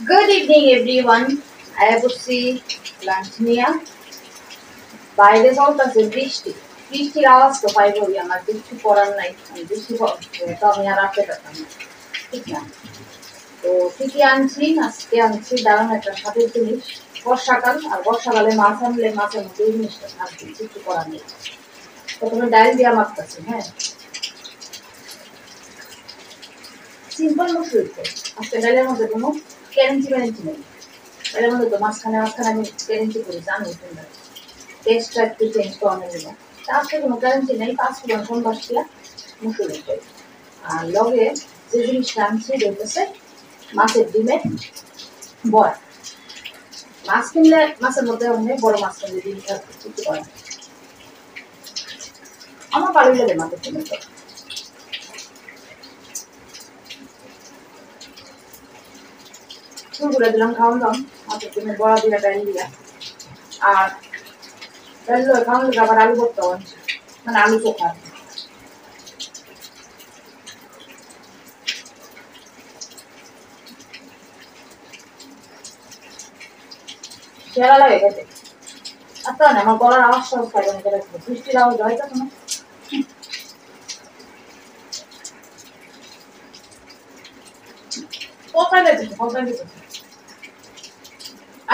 Good evening, everyone. I have বসছি lunch নিয়ে বাইরে চলতেছে বৃষ্টি বৃষ্টির আওয়াজ তো পাইবই আমার কিছু করার নাই আমি বৃষ্টি তো আমি আর রাখতে পারতাম না ঠিক না তো ঠিকই আনছি আজকে আনছি দারুণ একটা স্বাদের জিনিস বর্ষাকাল আর বর্ষাকালে মাছ আনলে মাছের মধ্যে এই জিনিসটা থাকবে কিছু করার নেই প্রথমে ডাল দিয়া মাখতেছি হ্যাঁ সিম্পল মসুর আজকে ডালের মধ্যে কোনো ক্যারেন্সি ম্যারেন্সি নেই এর মধ্যে তো মাঝখানে আমি ক্যারেন্সি করি জানি তোমরা টেস্টটা একটু চেঞ্জ করানো নিল আজকে কোনো গ্যারান্টি নেই 5 কোন বাসিয়া মুসুরির ডাল আর লগে যে জিনিসটা আনছি দেখতেছে মাছের ডিমের বড়া মাছ কিনলে মাছের মধ্যে অনেক বড় মাছ কিনলে ডিমটা কিছু করে আমার ভালোই লাগে মাছের ডিমের বড়া চুলগুলো দিলাম খাওয়ান দাম মাছের ডিমের বড়া দিয়ে ডাল দিয়া আর ডাল খাওয়ান আবার আলু ভর্তা আনছি মানে আলু চোখা সেরা লাগে খেতে আচ্ছা না আমার গলার আওয়াজ সব খাইবে না বৃষ্টির আওয়াজ হয় তো না কোথায় যেতেছে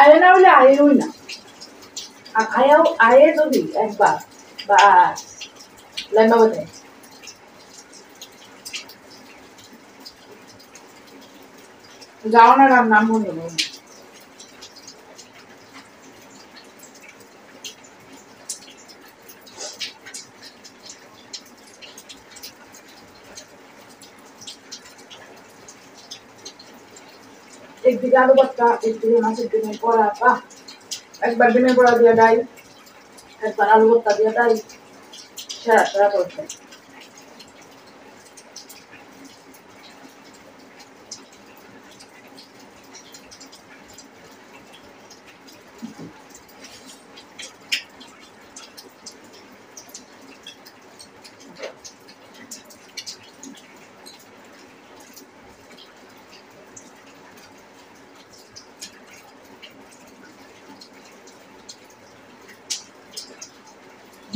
আয়ে না হলে আয়েই না আর আয়ে যদি একবার বা লম্বা বলে যাও না নাম মনে নেই একদিকে আলু ভর্তা একদিকে মাছের ডিমের বড়া বাহ একবার ডিমের বড়া দিয়ে ডাই একবার আলু ভর্তা দিয়ে ডাই সেরা সেরা করছে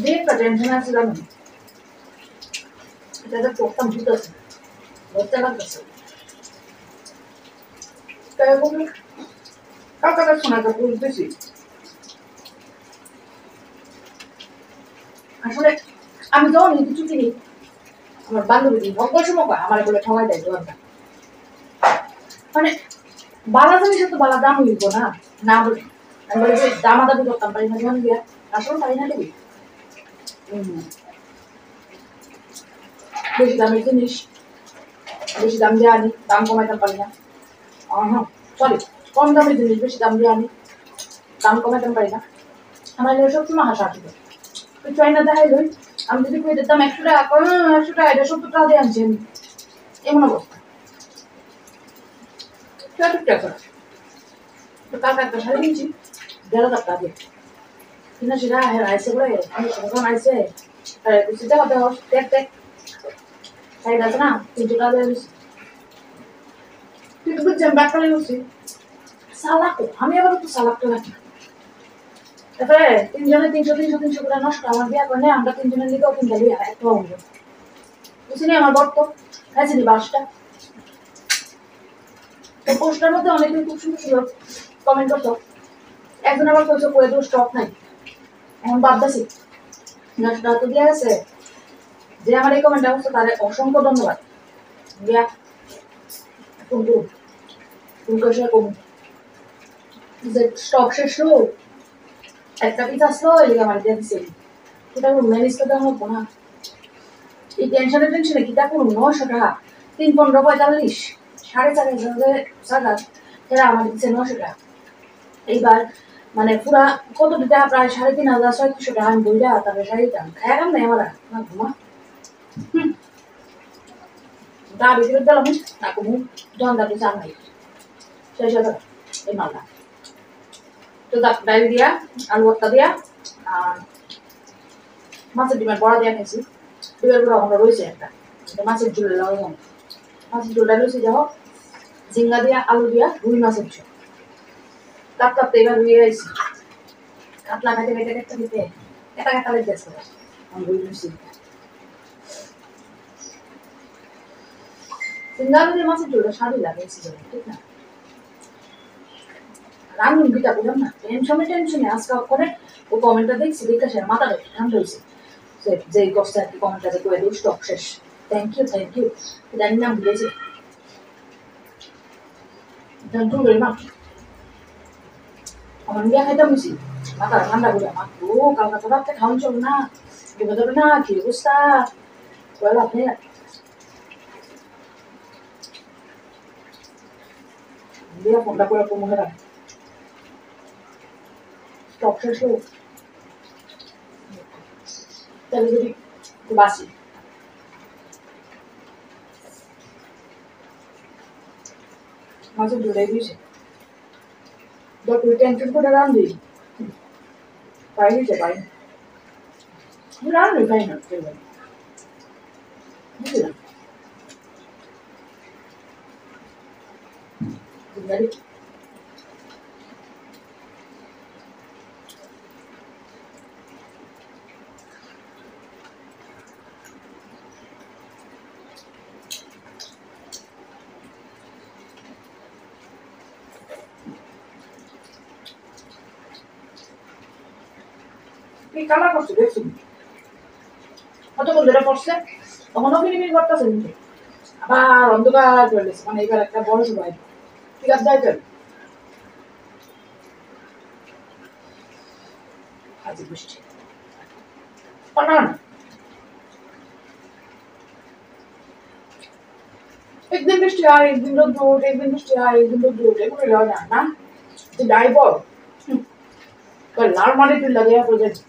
যে একটা টেনশন আসছিলাম এটা প্রথম ভিতরে ধরতে লাগতেছে কাকা শোনাটা বুঝতেছি আসলে আমি যখন কিছু কিনি আমার বান্ধবী ভগ্ন সময় আমার বলে ঠগাই দেয় দোকানটা মানে বালা জিনিস তো বালা দাম হইব না না বলে আমি বলি যে দামাদামি করতাম পারি না যখন দিয়া আসলে পারি না দেবি বেশি দামের জিনিস বেশি দাম দিয়ে আনি দাম কমাইতে পারি না সরি কম দামের জিনিস বেশি দাম দিয়ে আনি দাম কমাইতে পারি না আমার সবসময় হাসা আসবে তুই চাইনা দেখাই লই আমি যদি কই দিতাম 100 টাকা 100 টাকা 70 টাকা দিয়ে আনছি আমি এমন অবস্থা টাকা তো টাকা একটা শাড়ি নিয়েছি 1,500 টাকা দিয়ে কিনা সেটা আইসে বলে আমি সঙ্গে আইসে সেটা হবে দেখ দেখ শাড়ি আছে না 300 টাকা দিয়ে দিচ্ছি তুই তো বুঝছেন ব্যাপারে বলছি সালাক আমি আবার তো সালাকটা রাখি তারপরে 3 জনে 300 করে নষ্ট আমার বিয়া করে আমরা 3 জনের লিগেও 3টা লিয়া একটা অঙ্গ বুঝিনি আমার বর্ত খাইছি নি 22টা তো পোস্টার মধ্যে অনেকে খুব সুন্দর কমেন্ট করতো একজন আবার কইছো কই তো স্টক নাই এখন ভাবতেছি নষ্ট তো দিয়া আছে যে আমার এই কমেন্টটা করছে তার অসংখ্য ধন্যবাদ বিয়া কিন্তু তুমি কইছো কম যে স্টক শেষ হলো একটা পিস আসলো এই আমার দিয়ে দিছে এটা ম্যানেজ করতে হবে না এই টেনশনে কি দেখো 900 টাকা 3,15,45 4,500 টাকা এরা আমার দিচ্ছে 900 টাকা এইবার মানে পুরা কত টাকা প্রায় 3,500 টাকা আমি বইরা তারপরে শাড়িটা খায় কাম নাই আমার না ঘুমা দাবি করে দিলাম না ঘুমু জন দাবি চান নাই শেষ হয়ে এই মালটা তো ডাল দিয়া আলু ভর্তা দিয়া আর মাছের ডিমের বড়া দিয়া খাইছি ডিমের বড়া আমরা রয়েছে একটা মাছের ঝোলের লাগে মাছের ঝোলটা রয়েছে যাও ঝিঙ্গা দিয়া আলু দিয়া রুই মাছের ঝোল কাটতে এবার রুই আইছি কাতলা কাটে কেটে কেটে দিতে এটা কাটা লেগেছে রুই মিশি ঝিঙ্গা আলু দিয়ে মাছের ঝোলটা স্বাদই লাগে ঠিক না রান্নুন গীতা বুঝলাম না টেনশনে আজকে করে ও কমেন্টটা দেখছি দেখে সে মাথাটা ঠান্ডা হয়েছে যে কষ্ট আর কি কমেন্টটা যে করে দিও স্টক শেষ থ্যাংক ইউ জানি না ভুলেছি থ্যাংক ইউ ভেরি মাচ আমার নিয়ে খাইতাম বেশি মাথা ঠান্ডা করে মা ও কালকা তো রাত্রে খাওয়ান চল না বিপদ হবে না কি অবস্থা বল আপনি দিয়া ফোনটা করে মুখে রাখ স্টক শেষ হয়ে তাহলে যদি বাসি মাঝে জুড়ে দিয়েছে যত টেনশন করে রান্ধি পাই দিতে পাই রান্ধি পাই না বুঝলাম কি কালা করছে দেখছি কত বন্ধুরা পড়ছে তখন অভিনয় করতেছে কিন্তু আবার অন্ধকার করে গেছে মানে এবার একটা বড় সবাই ঠিক আছে যাই চল আজ বৃষ্টি পাঠান একদিন বৃষ্টি হয় একদিন রোদ উঠে একদিন বৃষ্টি হয় একদিন রোদ উঠে এগুলো হয় না না তুই যাই বল লাল মাটি তুই লাগিয়ে প্রজেক্ট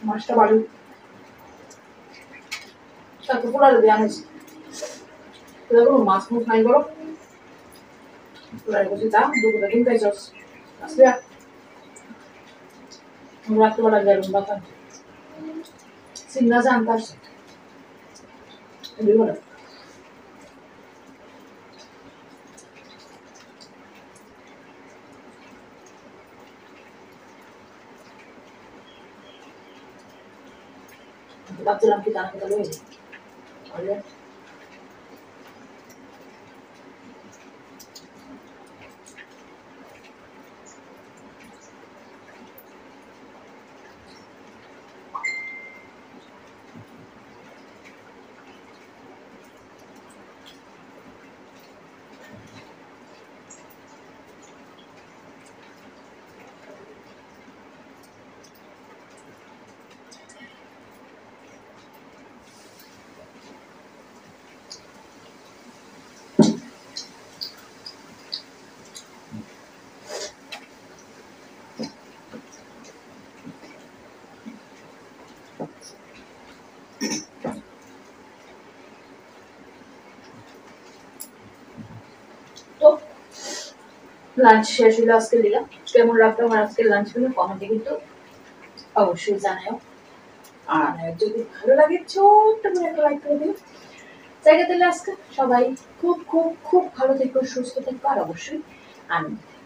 মাছটা বাড়ি তারপর পোলা যদি আনিস কোনো মাছ মুখ নাই করো পোলা বসে তা দুপুরে ডিম খাইছ আসলে রাত্রেবেলা গেলাম বাতান সিংনা জানতে আসছে বলে ভাবছিলাম কি জানা কথা লই তো লাঞ্চ শেষ হলো আজকে দিলাম কেমন লাগলো আমার আজকে লাঞ্চ গুলো কমেন্টে কিন্তু অবশ্যই জানাও আর যদি ভালো লাগে ছোট্ট করে একটা লাইক করে দিও জায়গা দিলে আজকে সবাই খুব খুব খুব ভালো থেকো সুস্থ থেকো আর অবশ্যই আনন্দ